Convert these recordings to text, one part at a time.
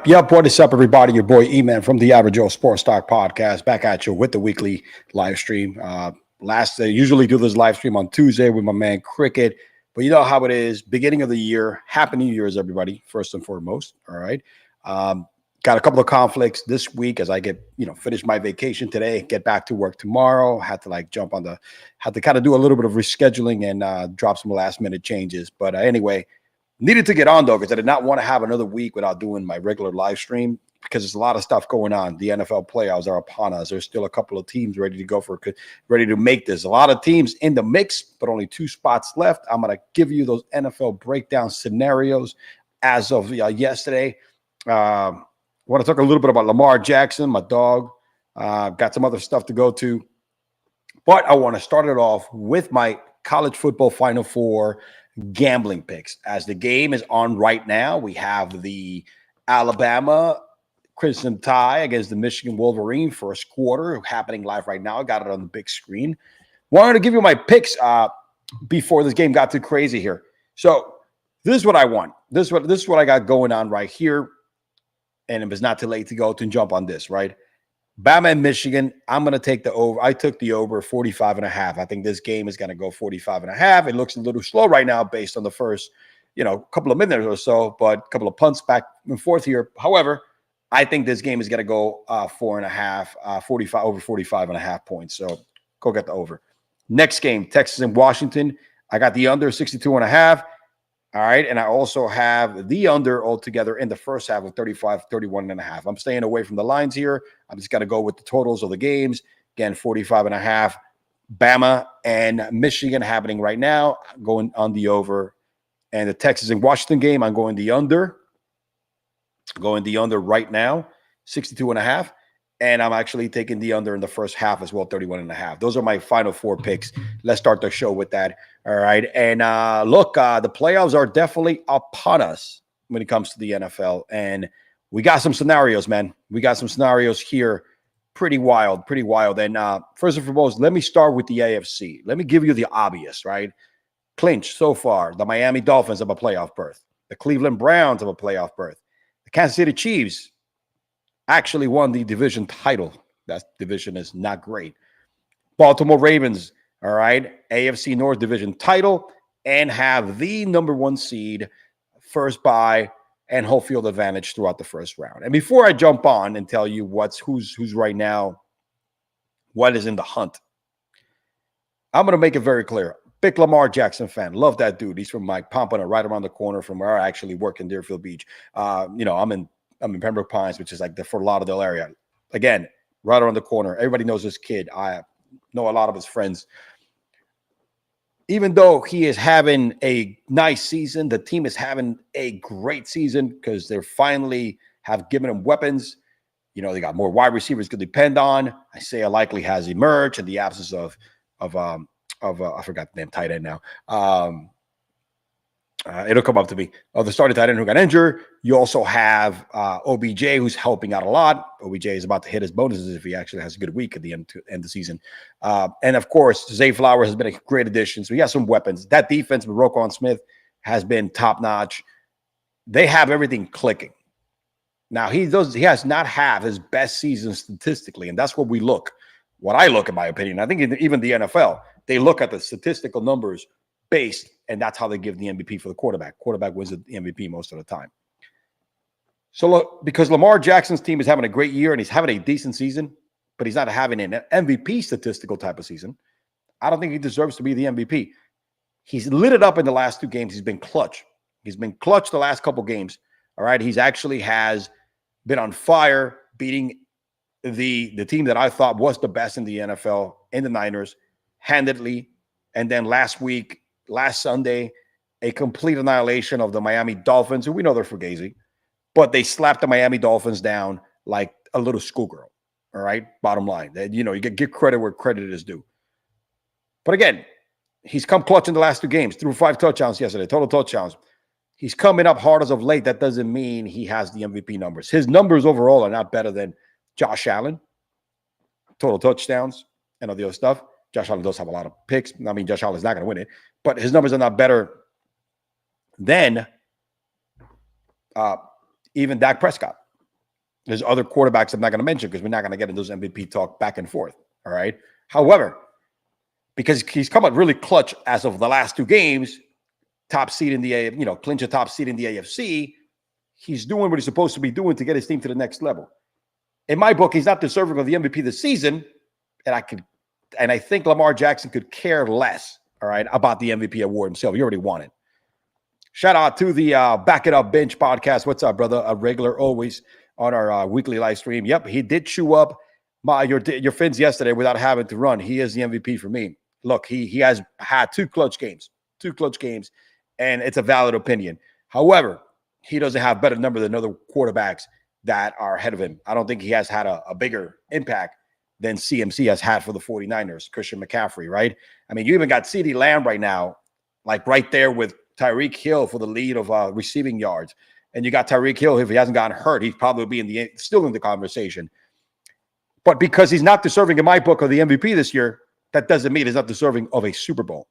Yep. What is up, everybody? Your boy E-Man from the Average Joe Sports Talk Podcast, back at you with the weekly live stream. Usually do this live stream on Tuesday with my man Cricket, but you know how it is. Beginning of the year, Happy New Year's, everybody. First and foremost, all right. Got a couple of conflicts this week as I finish my vacation today, get back to work tomorrow. Had to kind of do a little bit of rescheduling and drop some last minute changes. But anyway. Needed to get on, though, because I did not want to have another week without doing my regular live stream because there's a lot of stuff going on. The NFL playoffs are upon us. There's still a couple of teams ready to make this. A lot of teams in the mix, but only 2 spots left. I'm going to give you those NFL breakdown scenarios as of yesterday. I want to talk a little bit about Lamar Jackson, my dog. Got some other stuff to go to. But I want to start it off with my college football Final Four gambling picks. As the game is on right now, we have the Alabama Crimson Tide against the Michigan Wolverine first quarter happening live right now. I got it on the big screen. Wanted to give you my picks before this game got too crazy here. So this is what I want. This is what I got going on right here. And it was not too late to go to jump on this, right? Bama and Michigan, I'm going to take the over. I took the over 45.5. I think this game is going to go 45.5. It looks a little slow right now based on the first, couple of minutes or so, but a couple of punts back and forth here. However, I think this game is going to go 4.5, 45 over 45.5 points. So go get the over. Next game, Texas and Washington. I got the under 62.5. All right. And I also have the under altogether in the first half of 31.5. I'm staying away from the lines here. I'm just going to go with the totals of the games. Again, 45.5. Bama and Michigan happening right now. I'm going on the over. And the Texas and Washington game, I'm going the under. Going the under right now, 62.5. And I'm actually taking the under in the first half as well, 31.5. Those are my final 4 picks. Let's start the show with that. All right. And look, the playoffs are definitely upon us when it comes to the NFL. And we got some scenarios, man. We got some scenarios here. Pretty wild. And first and foremost, let me start with the AFC. Let me give you the obvious, right? Clinch so far. The Miami Dolphins have a playoff berth. The Cleveland Browns have a playoff berth. The Kansas City Chiefs actually won the division title. That division is not great. Baltimore Ravens, all right, AFC North division title and have the number 1 seed, first bye, and home field advantage throughout the first round. And before I jump on and tell you who's right now, what is in the hunt, I'm going to make it very clear. Big Lamar Jackson fan. Love that dude. He's from Mike Pompano, right around the corner from where I actually work in Deerfield Beach. I'm in Pembroke Pines, which is like the Fort Lauderdale area. Again, right around the corner. Everybody knows this kid. I know a lot of his friends. Even though he is having a nice season, the team is having a great season because they finally have given him weapons. They got more wide receivers to depend on. Isaiah likely has emerged in the absence of I forgot the name tight end now. It'll come up to me. The starting tight end who got injured. You also have OBJ, who's helping out a lot. OBJ is about to hit his bonuses if he actually has a good week at the end of the season. And, of course, Zay Flowers has been a great addition. So he has some weapons. That defense with Roquan Smith has been top-notch. They have everything clicking. Now, he has not had his best season statistically, and that's what we look. What I look, in my opinion, I think even the NFL, they look at the statistical numbers based, and that's how they give the MVP for the quarterback. Quarterback wins the MVP most of the time. So look, because Lamar Jackson's team is having a great year and he's having a decent season, but he's not having an MVP statistical type of season, I don't think he deserves to be the MVP. He's lit it up in the last 2 games. He's been clutch. He's been clutch the last couple games. All right. He's actually has been on fire, beating the team that I thought was the best in the NFL, in the Niners, handedly. And then last Sunday, a complete annihilation of the Miami Dolphins, who we know they're fugazi, but they slapped the Miami Dolphins down like a little schoolgirl. All right. Bottom line, that, you give credit where credit is due. But again, he's come clutch in the last 2 games, threw 5 touchdowns yesterday, total touchdowns. He's coming up hard as of late. That doesn't mean he has the MVP numbers. His numbers overall are not better than Josh Allen, total touchdowns, and all the other stuff. Josh Allen does have a lot of picks. I mean, Josh Allen's not going to win it, but his numbers are not better than even Dak Prescott. There's other quarterbacks I'm not going to mention because we're not going to get into those MVP talk back and forth. All right. However, because he's come out really clutch as of the last 2 games, top seed in the clinch a top seed in the AFC, he's doing what he's supposed to be doing to get his team to the next level. In my book, he's not deserving of the MVP this season, and I think Lamar Jackson could care less, all right, about the MVP award himself. He already won it. Shout out to the Back It Up Bench podcast. What's up, brother? A regular always on our weekly live stream. Yep, he did chew up your fins yesterday without having to run. He is the MVP for me. Look, he has had 2 clutch games, and it's a valid opinion. However, he doesn't have better number than other quarterbacks that are ahead of him. I don't think he has had a bigger impact than CMC has had for the 49ers, Christian McCaffrey, right? I mean, you even got CeeDee Lamb right now, like right there with Tyreek Hill for the lead of receiving yards. And you got Tyreek Hill, if he hasn't gotten hurt, he'd probably be still in the conversation. But because he's not deserving, in my book, of the MVP this year, that doesn't mean he's not deserving of a Super Bowl.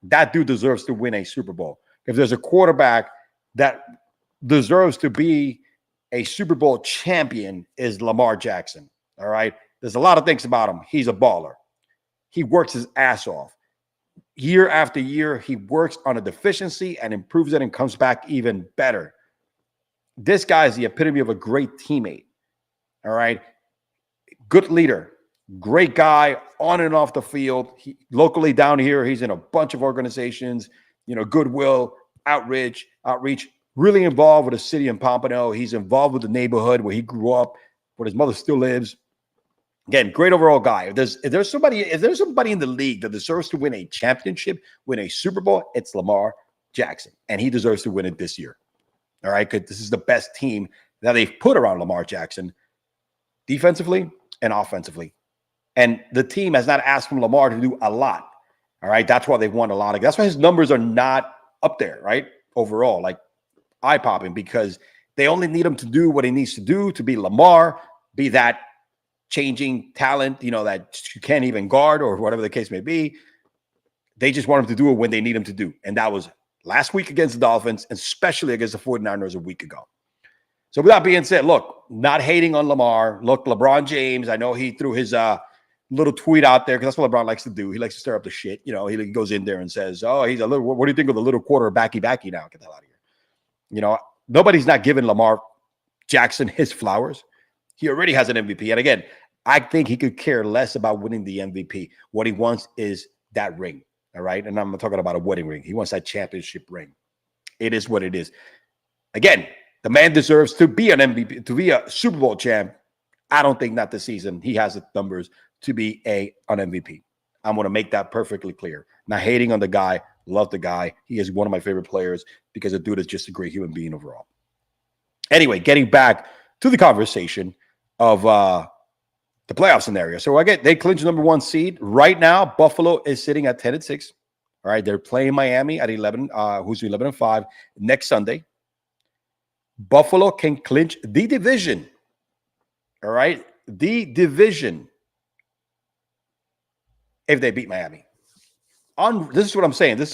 That dude deserves to win a Super Bowl. If there's a quarterback that deserves to be a Super Bowl champion, is Lamar Jackson. All right. There's a lot of things about him. He's a baller. He works his ass off. Year after year, he works on a deficiency and improves it and comes back even better. This guy is the epitome of a great teammate. All right. Good leader. Great guy on and off the field. Locally down here, he's in a bunch of organizations, Goodwill, outreach, really involved with the city in Pompano. He's involved with the neighborhood where he grew up, where his mother still lives. Again, great overall guy. If there's somebody in the league that deserves to win a championship, win a Super Bowl, it's Lamar Jackson. And he deserves to win it this year. All right. Because this is the best team that they've put around Lamar Jackson defensively and offensively. And the team has not asked from Lamar to do a lot. All right. That's why they've won a lot. That's why his numbers are not up there, right? Overall, like eye-popping, because they only need him to do what he needs to do to be Lamar, be that changing talent, that you can't even guard or whatever the case may be. They just want him to do it when they need him to do. And that was last week against the Dolphins, especially against the 49ers a week ago. So with that being said, look, not hating on Lamar. Look, LeBron James, I know he threw his little tweet out there, because that's what LeBron likes to do. He likes to stir up the shit. He goes in there and says, oh, he's a little, what do you think of the little quarterbacky now? Get the hell out of here. Nobody's not giving Lamar Jackson his flowers. He already has an MVP. And again, I think he could care less about winning the MVP. What he wants is that ring. All right. And I'm not talking about a wedding ring. He wants that championship ring. It is what it is. Again, the man deserves to be an MVP, to be a Super Bowl champ. I don't think not this season. He has the numbers to be an MVP. I'm going to make that perfectly clear. Not hating on the guy. Love the guy. He is one of my favorite players because the dude is just a great human being overall. Anyway, getting back to the conversation of the playoff scenario. So they clinched number 1 seed. Right now, Buffalo is sitting at 10-6. All right. They're playing Miami at 11, who's 11-5 next Sunday. Buffalo can clinch the division. All right. The division. If they beat Miami. This is what I'm saying.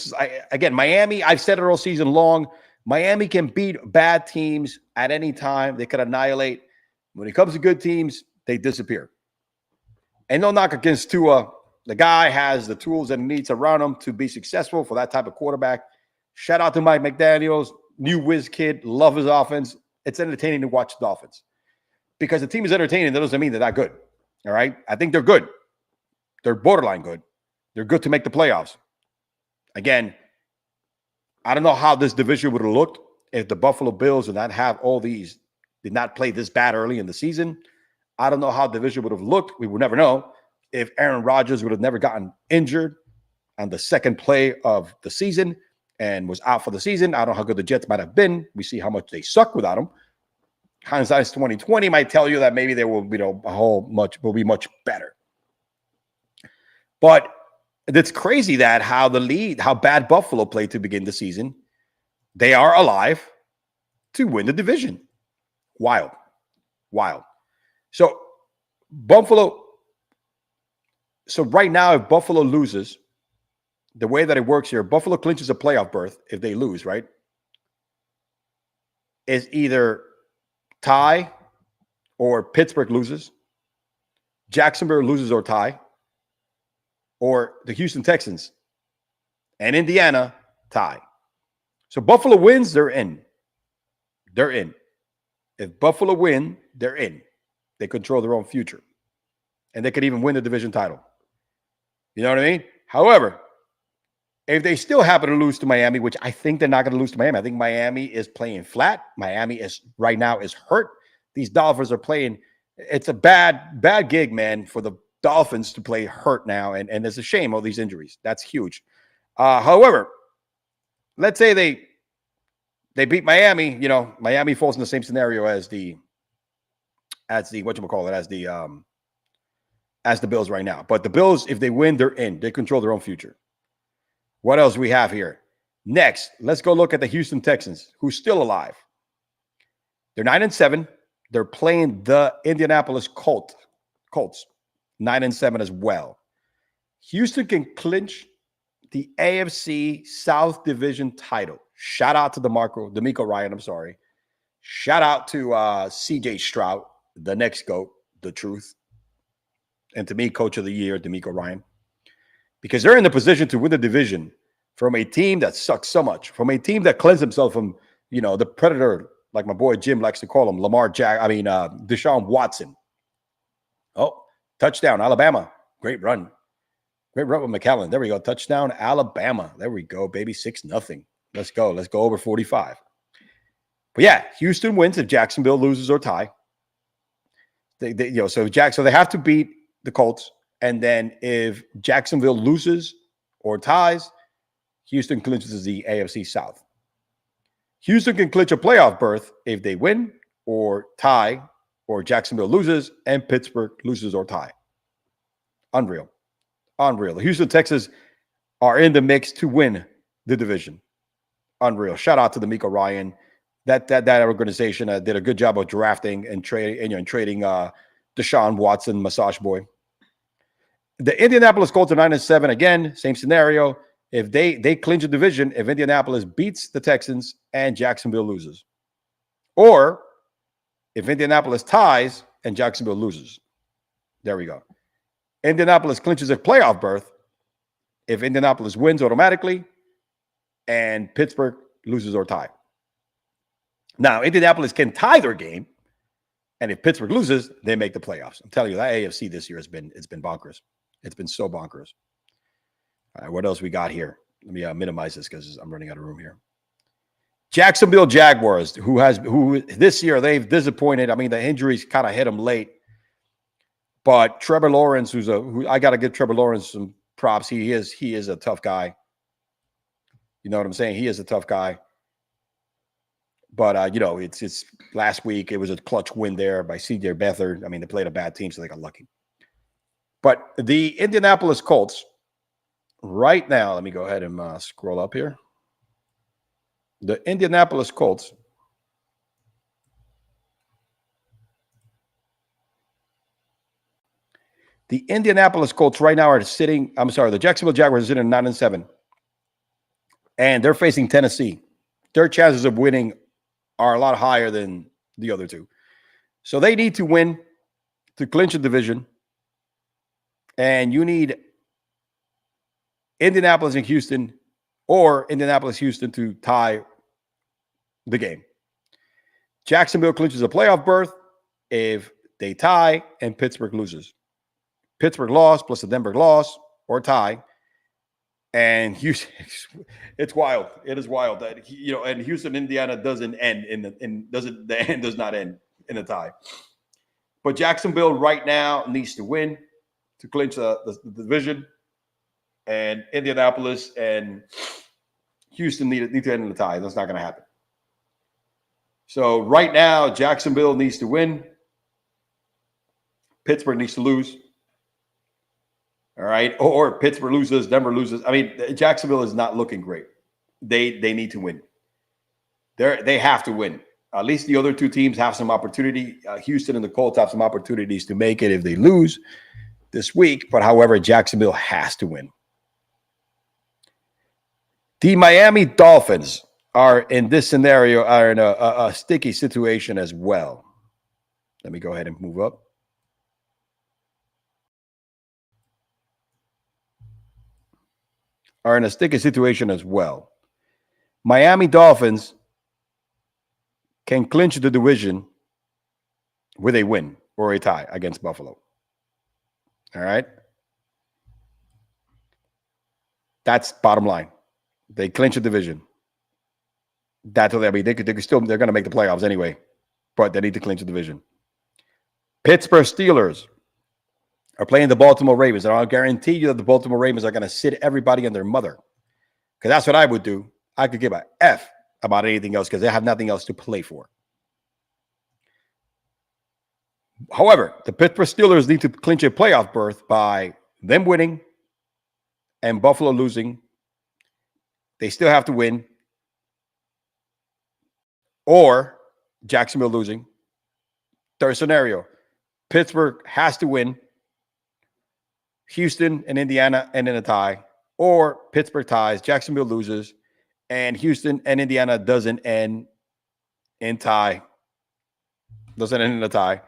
Again, Miami, I've said it all season long. Miami can beat bad teams at any time. They could annihilate. When it comes to good teams, they disappear. And no knock against Tua. The guy has the tools that he needs around him to be successful for that type of quarterback. Shout out to Mike McDaniels, new whiz kid, love his offense. It's entertaining to watch the Dolphins. Because the team is entertaining, that doesn't mean they're that good. All right? I think they're good. They're borderline good. They're good to make the playoffs. Again, I don't know how this division would have looked if the Buffalo Bills did not play this bad early in the season. I don't know how the division would have looked. We would never know if Aaron Rodgers would have never gotten injured on the second play of the season and was out for the season. I don't know how good the Jets might have been. We see how much they suck without him. Hindsight's 2020 might tell you that maybe they will, will be much better. But it's crazy that how bad Buffalo played to begin the season. They are alive to win the division. Wild. So right now, if Buffalo loses, the way that it works here, Buffalo clinches a playoff berth if they lose, right? Is either tie or Pittsburgh loses, Jacksonville loses or tie, or the Houston Texans and Indiana tie. So Buffalo wins, they're in. They're in. If Buffalo win, they're in. They control their own future. And they could even win the division title. You know what I mean? However, if they still happen to lose to Miami, which I think they're not going to lose to Miami. I think Miami is playing flat. Miami is right now is hurt. These Dolphins are playing. It's a bad gig, man, for the Dolphins to play hurt now. And it's a shame, all these injuries. That's huge. However, let's say they beat Miami. You know, Miami falls in the same scenario as the Bills right now. But the Bills, if they win, they're in. They control their own future. What else do we have here? Next, let's go look at the Houston Texans, who's still alive. They're 9-7. They're playing the Indianapolis Colts, 9-7 as well. Houston can clinch the AFC South Division title. Shout out to D'Amico Ryan. I'm sorry. Shout out to CJ Stroud, the next GOAT, the truth. And to me, Coach of the Year, D'Amico Ryan. Because they're in the position to win the division from a team that sucks so much, from a team that cleansed himself from, the predator, like my boy Jim likes to call him, Deshaun Watson. Oh, touchdown, Alabama. Great run. Great run with McAllen. There we go. Touchdown, Alabama. There we go, baby. 6-0. Let's go. Let's go over 45. But yeah, Houston wins if Jacksonville loses or tie. So they have to beat the Colts. And then if Jacksonville loses or ties, Houston clinches the AFC South. Houston can clinch a playoff berth if they win or tie, or Jacksonville loses and Pittsburgh loses or tie. Unreal. The Houston Texans are in the mix to win the division. Unreal. Shout out to D'Amico Ryan. That organization did a good job of drafting and trading Deshaun Watson, massage boy. The Indianapolis Colts are 9-7. Again, same scenario. If they clinch a division, if Indianapolis beats the Texans and Jacksonville loses. Or if Indianapolis ties and Jacksonville loses. There we go. Indianapolis clinches a playoff berth if Indianapolis wins automatically and Pittsburgh loses or tie. Now, Indianapolis can tie their game, and if Pittsburgh loses, they make the playoffs. I'm telling you, that AFC this year has been bonkers. It's been so bonkers. All right, what else we got here? Let me minimize this because I'm running out of room here. Jacksonville Jaguars, who this year they've disappointed. I mean, the injuries kind of hit them late. But Trevor Lawrence, who I got to give Trevor Lawrence some props. He is a tough guy. You know what I'm saying? He is a tough guy. But, it's last week. It was a clutch win there by C.J. Beathard. I mean, they played a bad team, so they got lucky. But the Indianapolis Colts, right now, let me go ahead and scroll up here. The Indianapolis Colts. The Indianapolis Colts right now are sitting, the Jacksonville Jaguars are sitting at 9-7. And they're facing Tennessee. Their chances of winning are a lot higher than the other two. So they need to win to clinch a division. And you need Indianapolis and Houston, or Indianapolis-Houston to tie the game. Jacksonville clinches a playoff berth if they tie and Pittsburgh loses. Pittsburgh loss plus a Denver loss or tie, And Houston, it's wild. It is wild that and Houston, Indiana doesn't end the end does not end in a tie. But Jacksonville right now needs to win to clinch the division, and Indianapolis and Houston need to end in the tie. That's not going to happen. So right now, Jacksonville needs to win. Pittsburgh needs to lose. All right. Or Pittsburgh loses, Denver loses. I mean, Jacksonville is not looking great. They need to win. They have to win. At least the other two teams have some opportunity. Houston and the Colts have some opportunities to make it if they lose this week. But however, Jacksonville has to win. The Miami Dolphins are in this scenario are in a sticky situation as well. Let me go ahead and move up. Are in a sticky situation as well. Miami Dolphins can clinch the division with a win or a tie against Buffalo. All right. That's bottom line. They clinch a division. That's what I mean. They're going to make the playoffs anyway, but they need to clinch the division. Pittsburgh Steelers are playing the Baltimore Ravens, and I'll guarantee you that the Baltimore Ravens are going to sit everybody and their mother, because that's what I would do. I could give a F about anything else because they have nothing else to play for. However, the Pittsburgh Steelers need to clinch a playoff berth by them winning and Buffalo losing. They still have to win, or Jacksonville losing. Third scenario, Pittsburgh has to win, Houston and Indiana end in a tie, or Pittsburgh ties, Jacksonville loses, and Houston and Indiana doesn't end in tie. Doesn't end in a tie.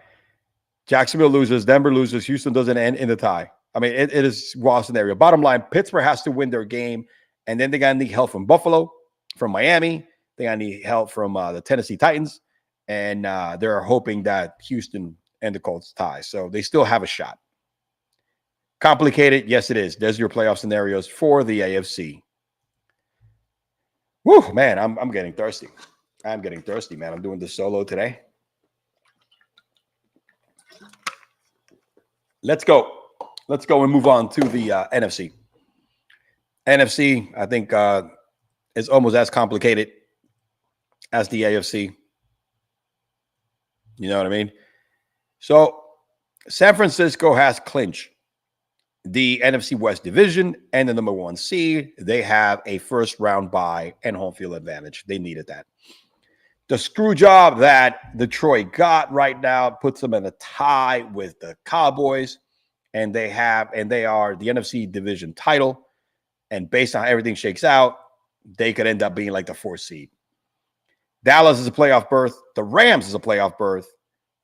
Jacksonville loses, Denver loses, Houston doesn't end in the tie. I mean, it is a wild scenario. Bottom line, Pittsburgh has to win their game, and then they're going to need help from Buffalo, from Miami. They're going to need help from the Tennessee Titans, and they're hoping that Houston and the Colts tie. So they still have a shot. Complicated? Yes, it is. There's your playoff scenarios for the AFC. Woo, man, I'm getting thirsty. I'm getting thirsty, man. I'm doing this solo today. Let's go. Let's go and move on to the NFC. NFC, I think, is almost as complicated as the AFC. You know what I mean? So San Francisco has clinched the NFC West division and the number one seed. They have a first round bye and home field advantage. They needed that. The screw job that Detroit got right now puts them in a tie with the Cowboys, and they are the NFC division title. And based on how everything shakes out, they could end up being like the fourth seed. Dallas is a playoff berth. The Rams is a playoff berth.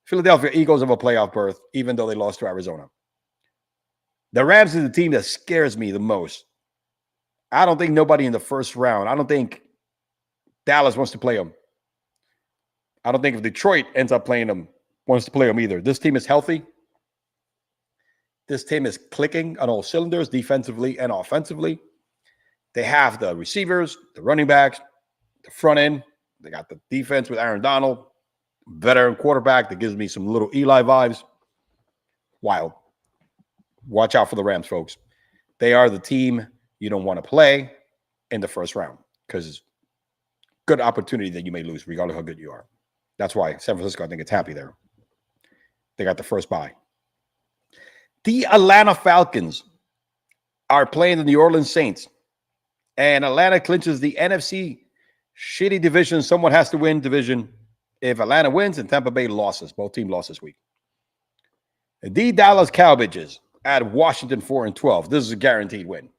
Philadelphia Eagles have a playoff berth, even though they lost to Arizona. The Rams is the team that scares me the most. I don't think nobody in the first round. I don't think Dallas wants to play them. I don't think if Detroit ends up playing them, wants to play them either. This team is healthy. This team is clicking on all cylinders, defensively and offensively. They have the receivers, the running backs, the front end. They got the defense with Aaron Donald, veteran quarterback that gives me some little Eli vibes. Wild. Watch out for the Rams, folks. They are the team you don't want to play in the first round because good opportunity that you may lose regardless of how good you are. That's why San Francisco, I think, it's happy there. They got the first bye. The Atlanta Falcons are playing the New Orleans Saints, and Atlanta clinches the NFC shitty division. Someone has to win division. If Atlanta wins and Tampa Bay losses, both teams lost this week. The Dallas Cowboys at Washington 4-12. This is a guaranteed win.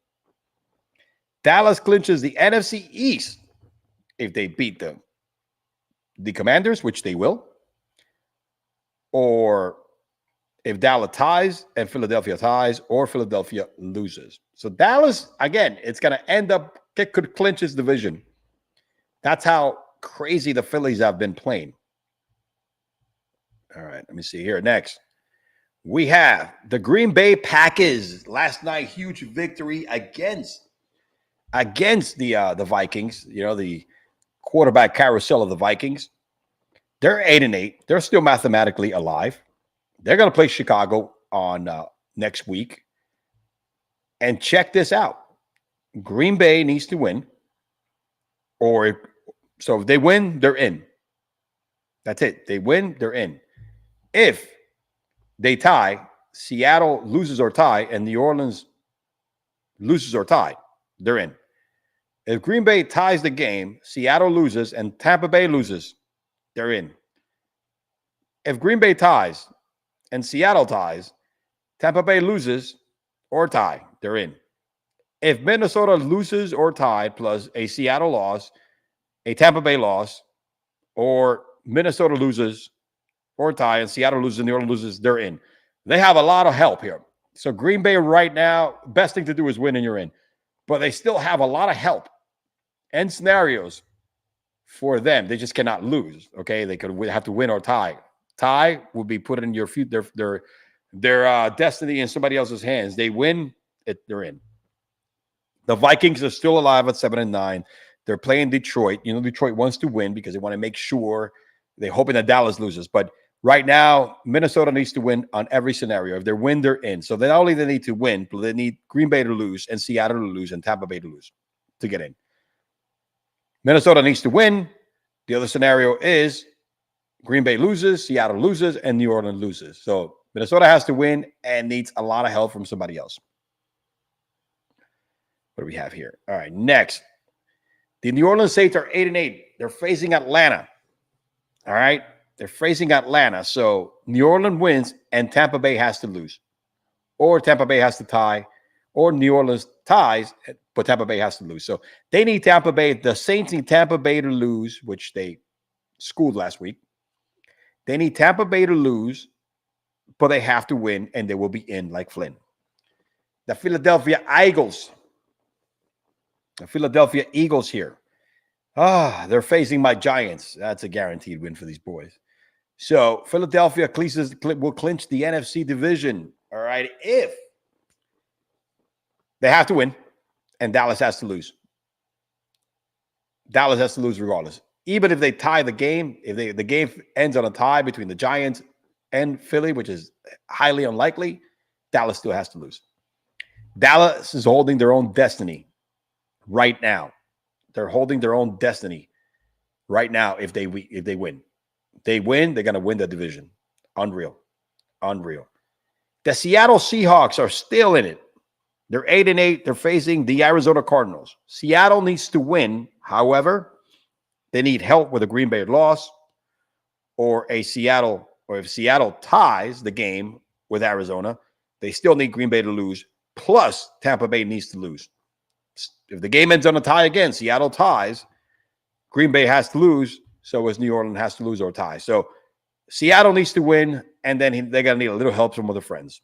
Dallas clinches the NFC East if they beat the Commanders, which they will, or if Dallas ties and Philadelphia ties, or Philadelphia loses. So Dallas, again, it's going to end up, could clinch its division. That's how crazy the Phillies have been playing. All right, let me see here. Next, we have the Green Bay Packers. Last night, huge victory against against the Vikings. You know, the quarterback carousel of the Vikings. They're 8-8. They're still mathematically alive. They're going to play Chicago on next week. And check this out. Green Bay needs to win. So if they win, they're in. That's it. They win, they're in. If they tie, Seattle loses or tie, and New Orleans loses or tie, they're in. If Green Bay ties the game, Seattle loses, and Tampa Bay loses, they're in. If Green Bay ties and Seattle ties, Tampa Bay loses or tie, they're in. If Minnesota loses or tied plus a Seattle loss, a Tampa Bay loss, or Minnesota loses or tie and Seattle loses and New Orleans loses, they're in. They have a lot of help here. So Green Bay right now, best thing to do is win and you're in. But they still have a lot of help and scenarios for them. They just cannot lose, okay? They could have to win or tie. Tie will be put in your future, their destiny in somebody else's hands. They win, they're in. The Vikings are still alive at 7-9. They're playing Detroit. You know, Detroit wants to win because they want to make sure they're hoping that Dallas loses. But right now, Minnesota needs to win on every scenario. If they win, they're in. So not only they need to win, but they need Green Bay to lose and Seattle to lose and Tampa Bay to lose to get in. Minnesota needs to win. The other scenario is Green Bay loses, Seattle loses, and New Orleans loses. So Minnesota has to win and needs a lot of help from somebody else. What do we have here? All right, next. The New Orleans Saints are 8-8. They're facing Atlanta. All right? They're facing Atlanta. So New Orleans wins and Tampa Bay has to lose. Or Tampa Bay has to tie. Or New Orleans ties, but Tampa Bay has to lose. So they need Tampa Bay. The Saints need Tampa Bay to lose, which they schooled last week. They need Tampa Bay to lose, but they have to win, and they will be in like Flynn. The Philadelphia Eagles. The Philadelphia Eagles here. They're facing my Giants. That's a guaranteed win for these boys. So Philadelphia will clinch the NFC division. All right. If they have to win and Dallas has to lose. Dallas has to lose regardless. Even if they tie the game, if the game ends on a tie between the Giants and Philly, which is highly unlikely, Dallas still has to lose. Dallas is holding their own destiny right now. They're holding their own destiny right now if they win. They win, they're going to win the division. Unreal. The Seattle Seahawks are still in it. They're 8-8. They're facing the Arizona Cardinals. Seattle needs to win. However, they need help with a Green Bay loss or if Seattle ties the game with Arizona, they still need Green Bay to lose. Plus, Tampa Bay needs to lose. If the game ends on a tie again, Seattle ties, Green Bay has to lose, so as New Orleans has to lose or tie. So Seattle needs to win, and then they're going to need a little help from other friends.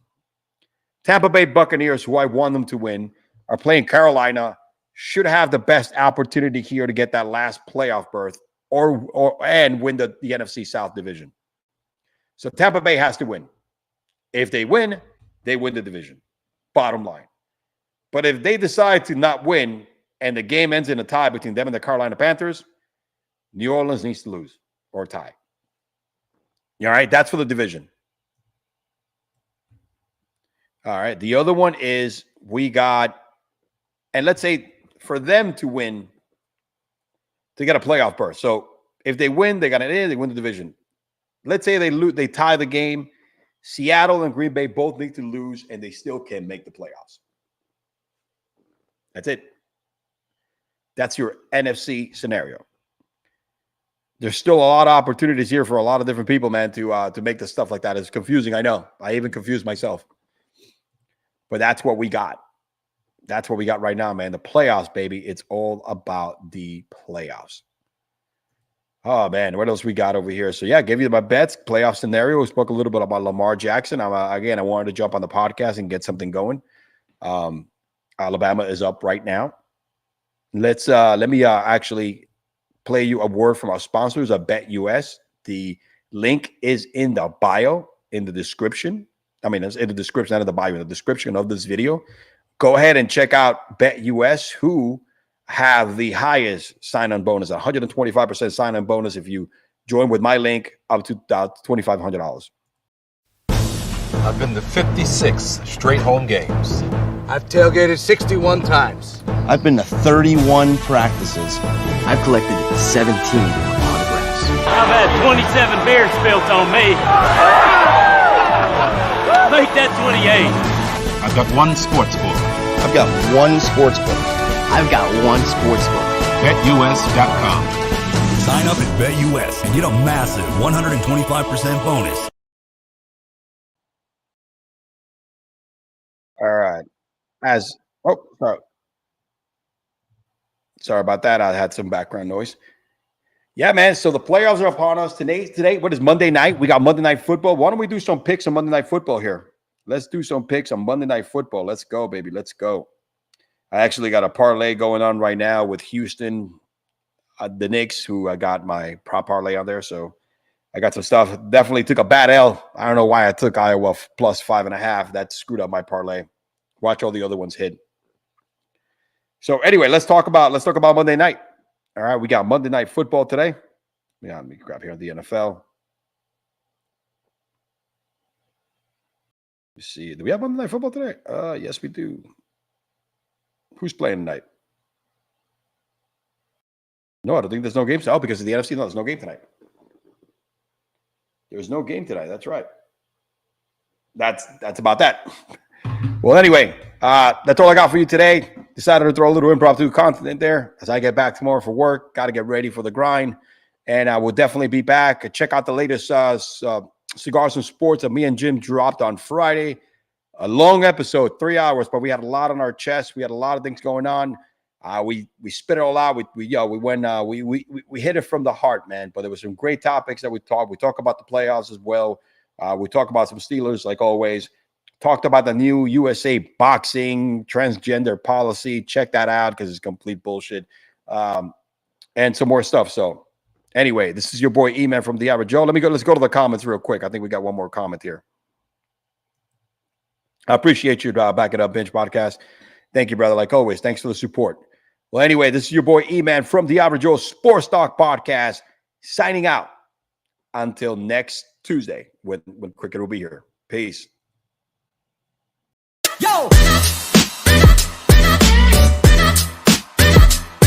Tampa Bay Buccaneers, who I want them to win, are playing Carolina, should have the best opportunity here to get that last playoff berth and win the NFC South division. So Tampa Bay has to win. If they win, they win the division. Bottom line. But if they decide to not win and the game ends in a tie between them and the Carolina Panthers, New Orleans needs to lose or tie. All right, that's for the division. All right, the other one is and let's say for them to win, to get a playoff berth. So if they win, they win the division. Let's say they tie the game. Seattle and Green Bay both need to lose, and they still can make the playoffs. That's it. That's your NFC scenario. There's still a lot of opportunities here for a lot of different people, man, to make the stuff like that. It's confusing, I know. I even confused myself. But that's what we got. That's what we got right now, man. The playoffs, baby. It's all about the playoffs. Oh, man. What else we got over here? So, yeah, I gave you my bets. Playoff scenario. We spoke a little bit about Lamar Jackson. I wanted to jump on the podcast and get something going. Alabama is up right now. Let me actually play you a word from our sponsors, BetUS. The link is in the bio, in the description. I mean, it's in the description, not in the bio, in the description of this video. Go ahead and check out BetUS, who have the highest sign-on bonus, 125% sign-on bonus if you join with my link, up to $2,500. I've been to 56 straight home games. I've tailgated 61 times. I've been to 31 practices. I've collected 17 autographs. I've had 27 beers spilled on me. Make that 28. I've got one sports book. I've got one sports book. I've got one sports book. BetUS.com. Sign up at BetUS and get a massive 125% bonus. All right. Sorry about that. I had some background noise. Yeah, man. So the playoffs are upon us today. What is Monday night? We got Monday Night Football. Why don't we do some picks on Monday Night Football here? Let's do some picks on Monday Night Football. Let's go, baby. Let's go. I actually got a parlay going on right now with Houston, the Knicks, who I got my prop parlay on there. So I got some stuff. Definitely took a bad L. I don't know why I took Iowa plus 5.5. That screwed up my parlay. Watch all the other ones hit. So anyway, let's talk about Monday night. All right, we got Monday Night Football today. Yeah, let me grab here the NFL. Let's see. Do we have Monday Night Football today? Yes, we do. Who's playing tonight? No, I don't think there's no games. Oh, because of the NFC. No, there's no game tonight. There's no game tonight. That's right. That's about that. Well, anyway, that's all I got for you today. Decided to throw a little impromptu content in there as I get back tomorrow for work. Got to get ready for the grind. And I will definitely be back. Check out the latest Cigars and Sports that me and Jim dropped on Friday. A long episode, 3 hours, but we had a lot on our chest. We had a lot of things going on. We spit it all out. We hit it from the heart, man. But there were some great topics that we talked. We talk about the playoffs as well. We talk about some Steelers, like always. Talked about the new USA boxing transgender policy. Check that out because it's complete bullshit. And some more stuff. So anyway, this is your boy E-Man from The Average Joe. Let's go to the comments real quick. I think we got one more comment here. I appreciate you backing up Bench Podcast. Thank you, brother. Like always, thanks for the support. Well, anyway, this is your boy E-Man from The Average Joe Sports Talk Podcast, signing out until next Tuesday when Cricket will be here. Peace. Yo!